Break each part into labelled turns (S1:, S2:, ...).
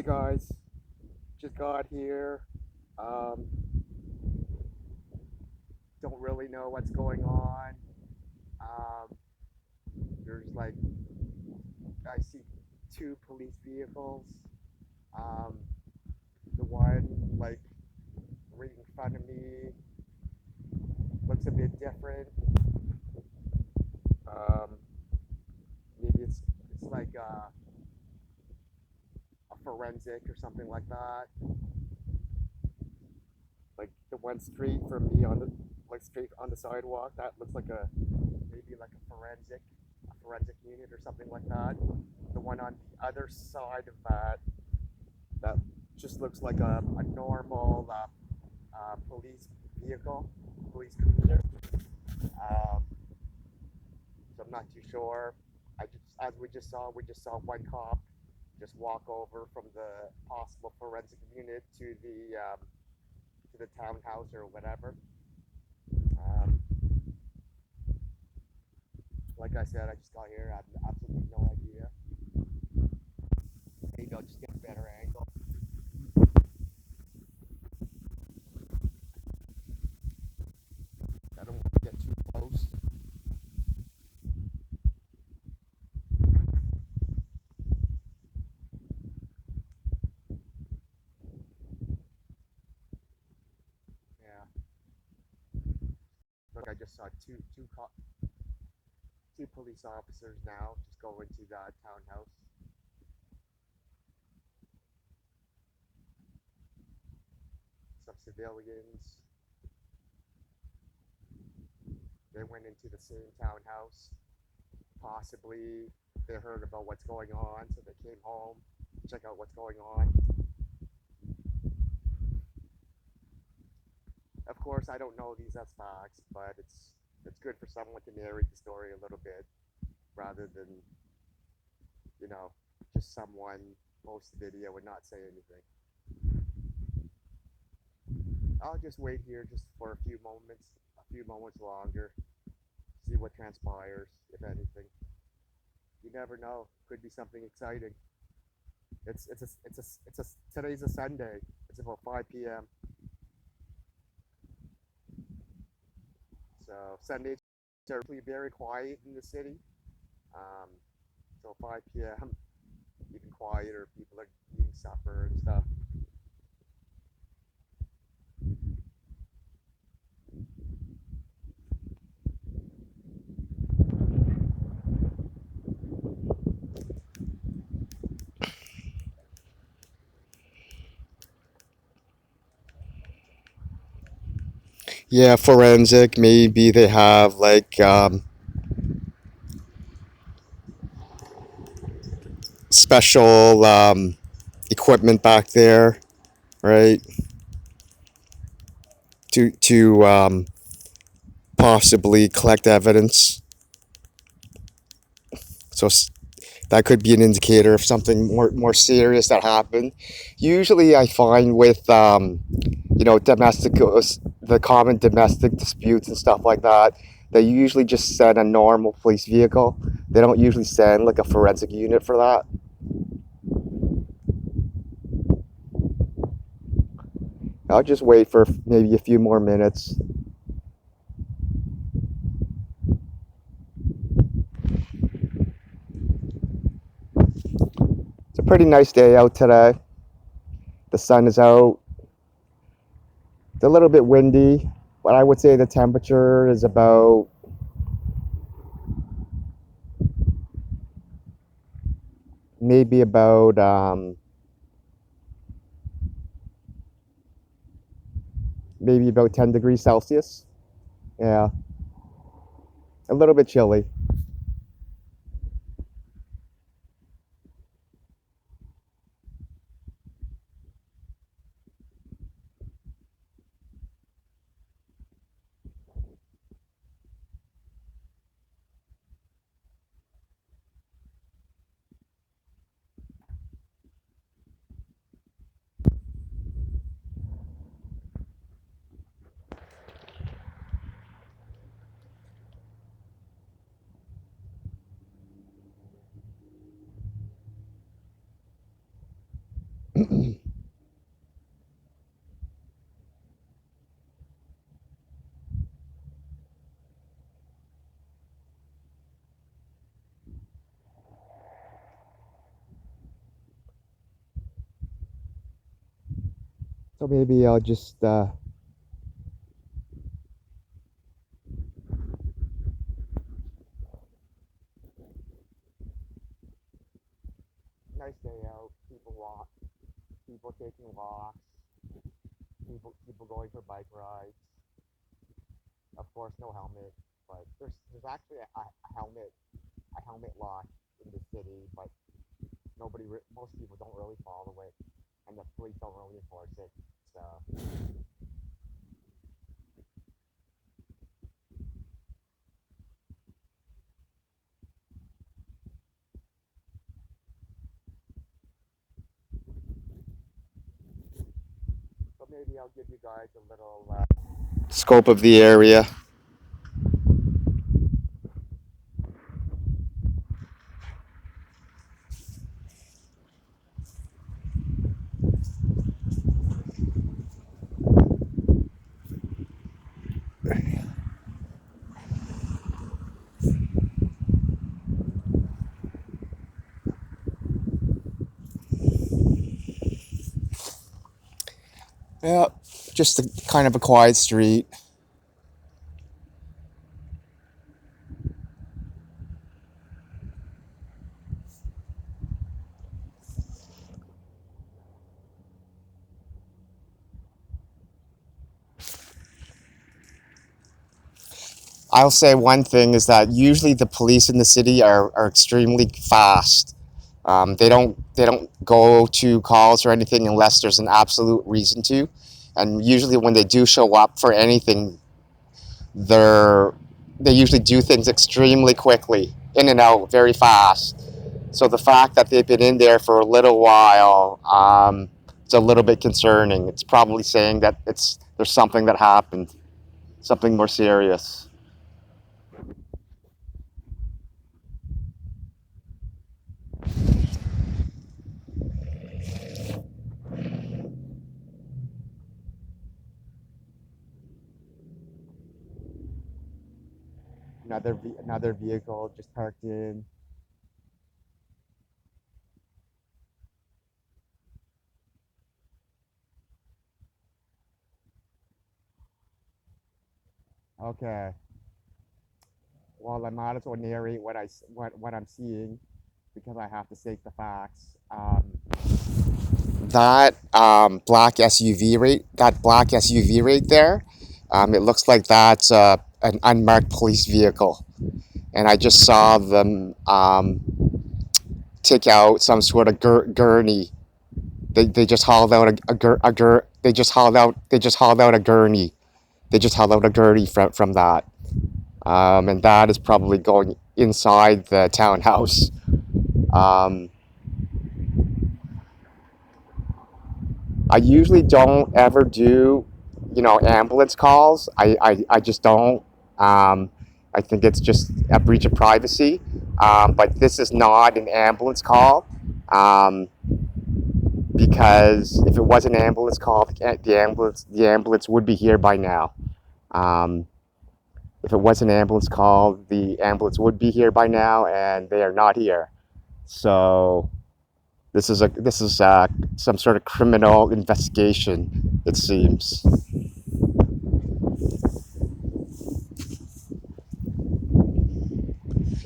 S1: Hey guys, just got here. Um, don't really know what's going on. Um, there's like I see two police vehicles. Um, the one like right in front of me looks a bit different. Um, maybe it's like a forensic or something like that. Like the one straight from me on the like straight on the sidewalk. That looks like a maybe like a forensic unit or something like that. The one on the other side of that just looks like a normal police vehicle, police cruiser. Um, so I'm not too sure. As we just saw one cop just walk over from the possible forensic unit to the townhouse or whatever. Um, like I said, I just got here. I have absolutely no idea. Maybe I'll just get a better angle. I don't want to get too close. Yeah. Look, I just saw two police officers now just go into the townhouse. Some civilians. They went into the same townhouse. Possibly they heard about what's going on, so they came home to check out what's going on. Of course, I don't know these as facts, but it's good for someone to narrate the story a little bit rather than you know just someone post the video and not say anything. I'll just wait here just for a few moments longer, see what transpires, if anything. You never know. Could be something exciting. Today's a Sunday. It's about 5 p.m. So Sundays are usually very quiet in the city. Um, so 5 p.m. even quieter. People are eating supper and stuff. Yeah, forensic. Maybe they have like special equipment back there, right? To possibly collect evidence. So that could be an indicator of something more serious that happened. Usually, I find with the common domestic disputes and stuff like that, they usually just send a normal police vehicle. They don't usually send like a forensic unit for that. I'll just wait for maybe a few more minutes. It's a pretty nice day out today. The sun is out. It's a little bit windy, but I would say the temperature is about maybe about 10 degrees Celsius. Yeah, a little bit chilly. So maybe I'll just nice day out. People taking walks, people going for bike rides. Of course, no helmet, but there's actually a helmet law in the city, but most people don't really follow it, and the police don't really enforce it. So maybe I'll give you guys a little scope of the area. Yeah, just kind of a quiet street. I'll say one thing is that usually the police in the city are extremely fast. They don't go to calls or anything unless there's an absolute reason to, and usually when they do show up for anything, they're they usually do things extremely quickly, in and out, very fast. So the fact that they've been in there for a little while, it's a little bit concerning. It's probably saying that there's something that happened, something more serious. Another vehicle just parked in. Okay. Well, I might as well narrate what I'm seeing because I have to state the facts. That black SUV right there, it looks like that's an unmarked police vehicle, and I just saw them take out some sort of gurney. They just hauled out they just hauled out a gurney. They just hauled out a gurney from that, and that is probably going inside the townhouse. Um, I usually don't ever do, ambulance calls. I just don't. I think it's just a breach of privacy. But this is not an ambulance call. Um, because if it was an ambulance call, the ambulance would be here by now. Um, if it was an ambulance call, the ambulance would be here by now, and they are not here. So this is some sort of criminal investigation, it seems.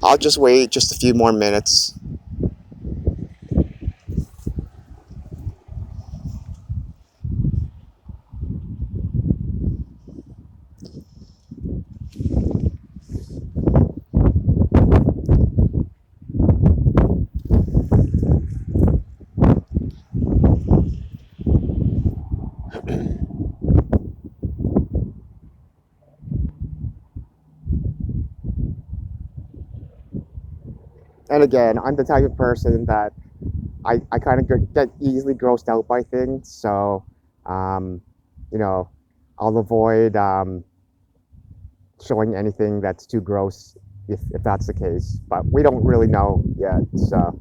S1: I'll just wait just a few more minutes. And again, I'm the type of person that I kind of get easily grossed out by things. So, um, you know, I'll avoid showing anything that's too gross if that's the case. But we don't really know yet. So,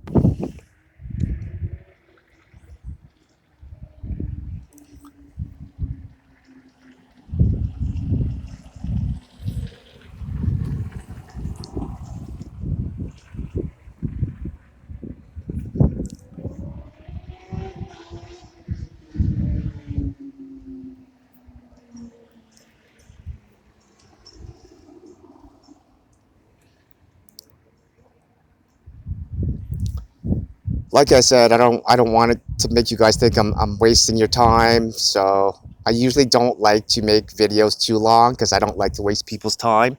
S1: like I said, I don't want it to make you guys think I'm wasting your time. So I usually don't like to make videos too long because I don't like to waste people's time.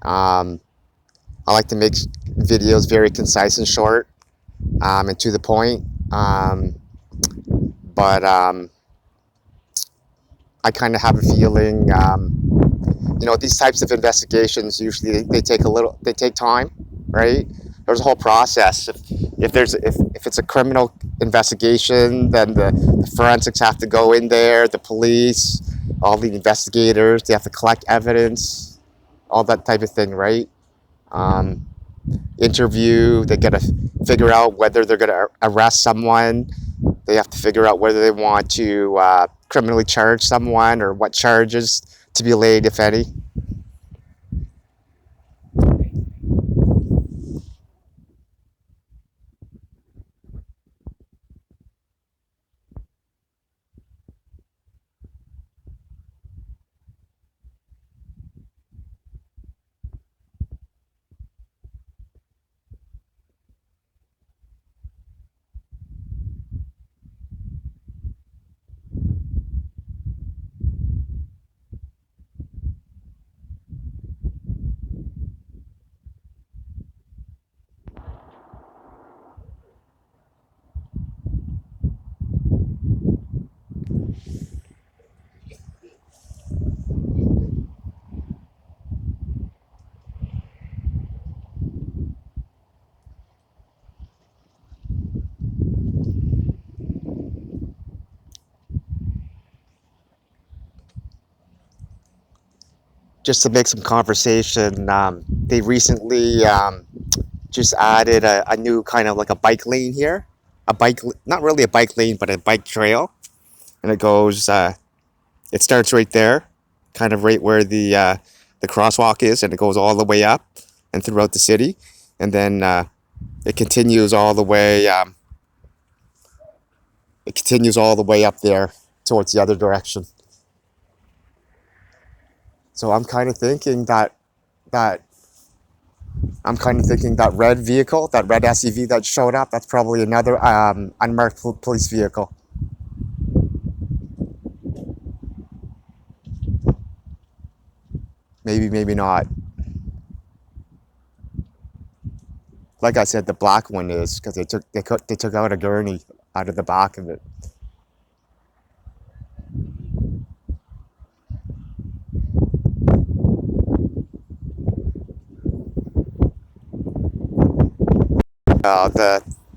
S1: Um, I like to make videos very concise and short, and to the point. But I kind of have a feeling, these types of investigations usually they take time, right? There's a whole process. If it's a criminal investigation, then the forensics have to go in there, the police, all the investigators, they have to collect evidence, all that type of thing, right? Um, Interview, they got to figure out whether they're going to arrest someone. They have to figure out whether they want to criminally charge someone or what charges to be laid, if any. Just to make some conversation, they recently just added a new kind of like a bike lane here. Not really a bike lane, but a bike trail. And it starts right there, kind of right where the crosswalk is, and it goes all the way up and throughout the city. And then it continues all the way, up there towards the other direction. So that that red vehicle, that red SUV that showed up, that's probably another unmarked police vehicle. Maybe, maybe not. Like I said, the black one is because they took out a gurney out of the back of it.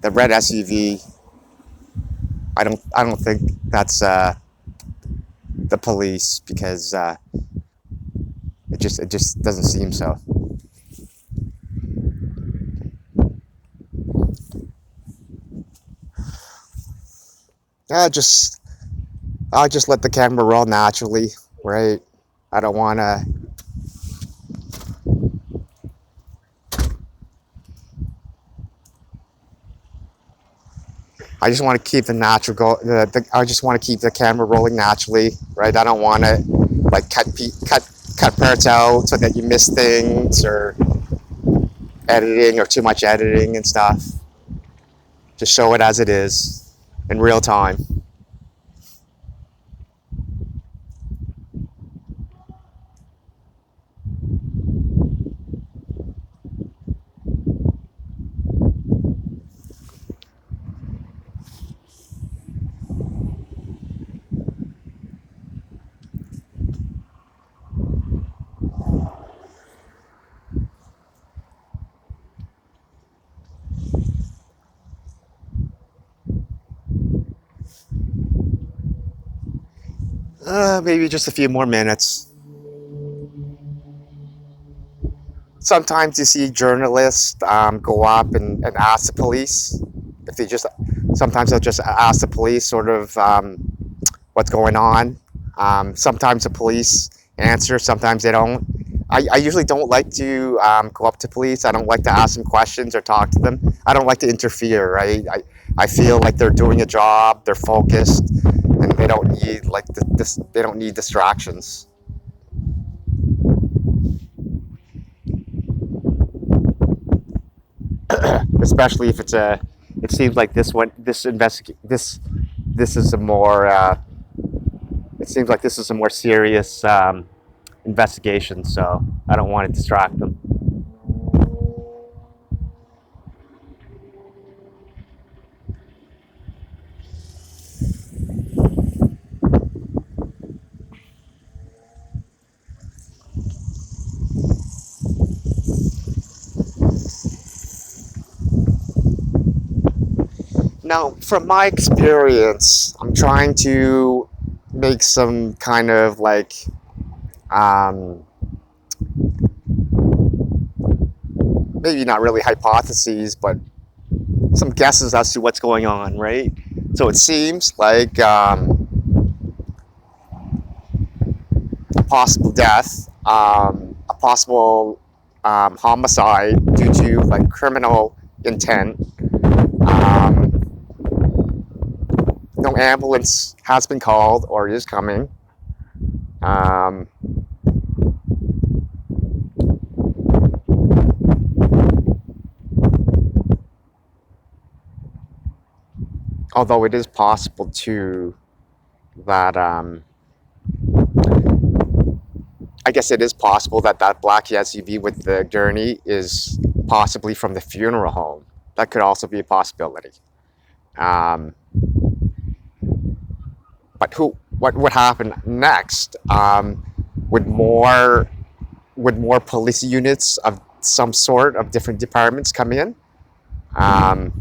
S1: The red SUV. I don't think that's the police because it just doesn't seem so. I just I just let the camera roll naturally, right? I don't want to. I just want to keep the natural I just want to keep the camera rolling naturally, right? I don't want to like cut parts out so that you miss things or editing or too much editing and stuff. Just show it as it is in real time. Maybe just a few more minutes. Sometimes you see journalists go up and ask the police if they just. Sometimes they'll just ask the police sort of what's going on. Sometimes the police answer, sometimes they don't. I usually don't like to go up to police. I don't like to ask them questions or talk to them. I don't like to interfere, right? I feel like they're doing a job, they're focused, and they don't need they don't need distractions. Especially if it seems like this is a more it seems like this is a more serious investigation, so I don't want to distract them. Now, from my experience, I'm trying to make some kind of like maybe not really hypotheses, but some guesses as to what's going on, right? So it seems like a possible death, a possible homicide due to like criminal intent. No ambulance has been called or is coming. Although it is possible too that I guess it is possible that that black SUV with the gurney is possibly from the funeral home. That could also be a possibility. But what would happen next? Would more police units of some sort of different departments come in? I'm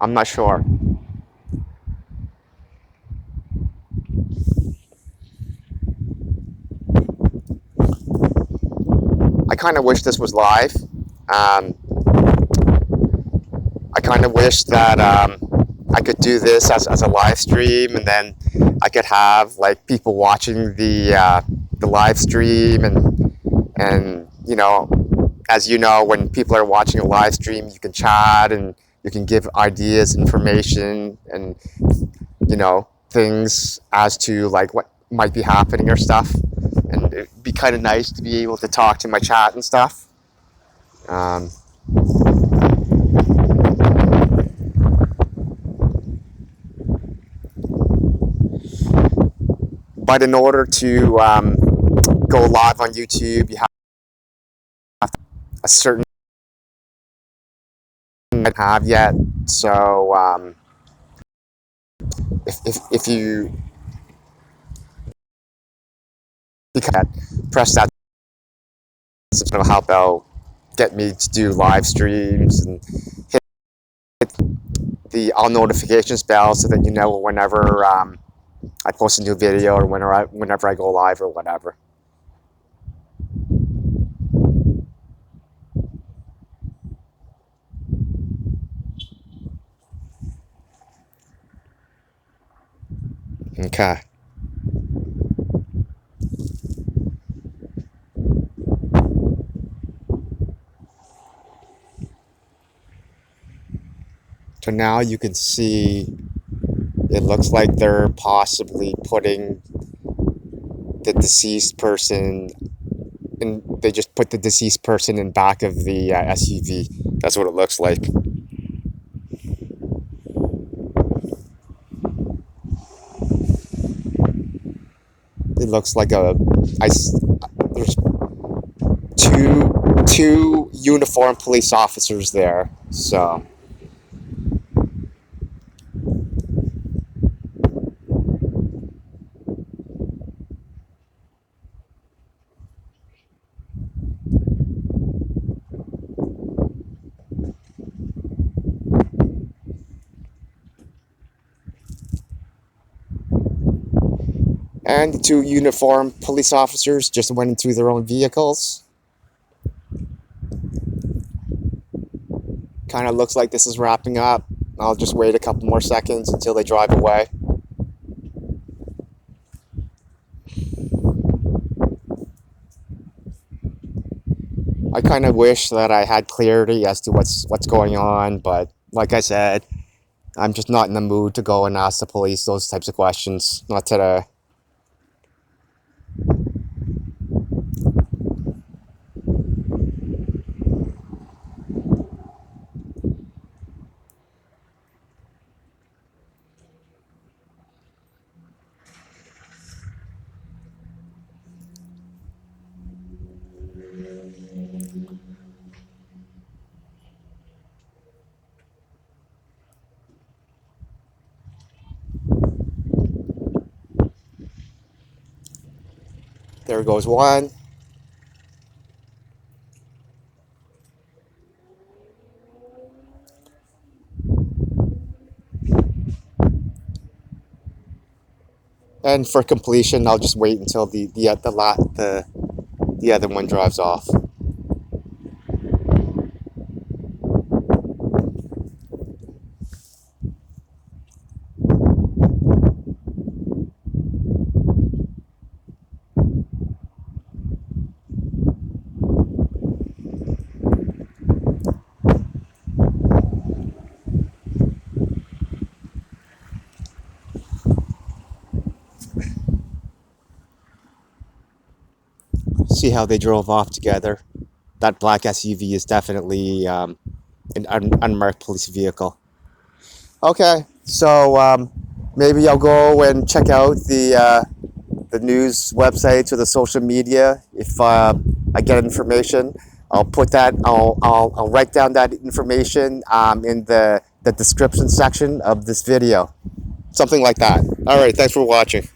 S1: not sure. I kind of wish this was live. I kind of wish that I could do this as a live stream, and then I could have like people watching the live stream, and you know, as you know, when people are watching a live stream, you can chat and you can give ideas, information, and you know, things as to like what might be happening or stuff. And it'd be kind of nice to be able to talk to my chat and stuff. But in order to go live on YouTube, you have a certain I have yet. So if you press that, it's going to help out get me to do live streams and hit the all notifications bell so that you know whenever I post a new video or whenever I go live or whatever. Okay. So now you can see it looks like they're possibly putting the deceased person and they just put the deceased person in back of the SUV. That's what it looks like. It looks like there's two uniformed police officers there. So and the two uniformed police officers just went into their own vehicles. Kind of looks like this is wrapping up. I'll just wait a couple more seconds until they drive away. I kind of wish that I had clarity as to what's going on, but like I said, I'm just not in the mood to go and ask the police those types of questions. Not today. There goes one. And for completion, I'll just wait until the other one drives off. See how they drove off together. That black SUV is definitely an unmarked police vehicle. Okay, so maybe I'll go and check out the news websites or the social media. If I get information, I'll put that. I'll write down that information in the description section of this video, something like that. All right, thanks for watching.